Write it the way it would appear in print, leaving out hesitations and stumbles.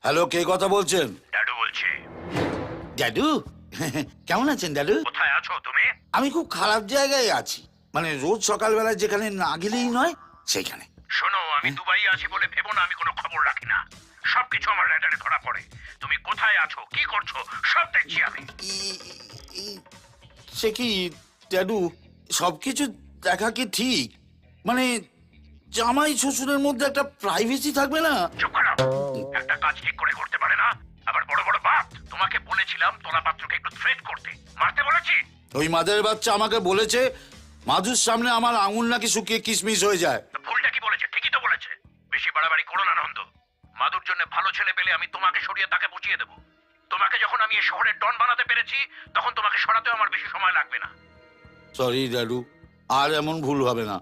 Hello, কে কথা বলছেন? ড্যাডু বলছি। ড্যাডু? কেমন আছেন ড্যাডু? কোথায় আছো তুমি? আমি খুব খারাপ জায়গায় আছি, মানে রোজ সকালবেলা যেখানে না গেলেই নয় সেখানে। শোনো, আমি দুবাই আছি বলে ভেবো না আমি কোনো খবর রাখি না। সবকিছু আমার রেডারে ধরা পড়ে। তুমি কোথায় আছো, কি করছো, সব দেখছি আমি। সে কি ড্যাডু, সবকিছু দেখা কি ঠিক? মানে জামাই শ্বশুরের মধ্যে একটা প্রাইভেসি থাকবে না? চুপ করো। একটা কাজ ঠিক করে করতে পারে না, আবার বড় বড় বাপ। তোমাকে বলেছিলাম তোলা পাত্রকে একটু থ্রেট করতে, মারতে বলেছি? ওই মাদের বাচ্চা আমাকে বলেছে মাধুর সামনে আমার আঙুল নাকি শুকিয়ে কিশমিশ হয়ে যায়। তো ভুলটা কি বলেছে? ঠিকই তো বলেছে। বেশি বাড়াবাড়ি করো না নন্দ। মাদুর জন্য ভালো ছেলে পেলে আমি তোমাকে সরিয়ে তাকে বুঝিয়ে দেবো। তোমাকে যখন আমি এই শহরের ডন বানাতে পেরেছি, তখন তোমাকে সরাতেও আমার বেশি সময় লাগবে না। সরি ড্যাডু, আর এমন ভুল হবে না।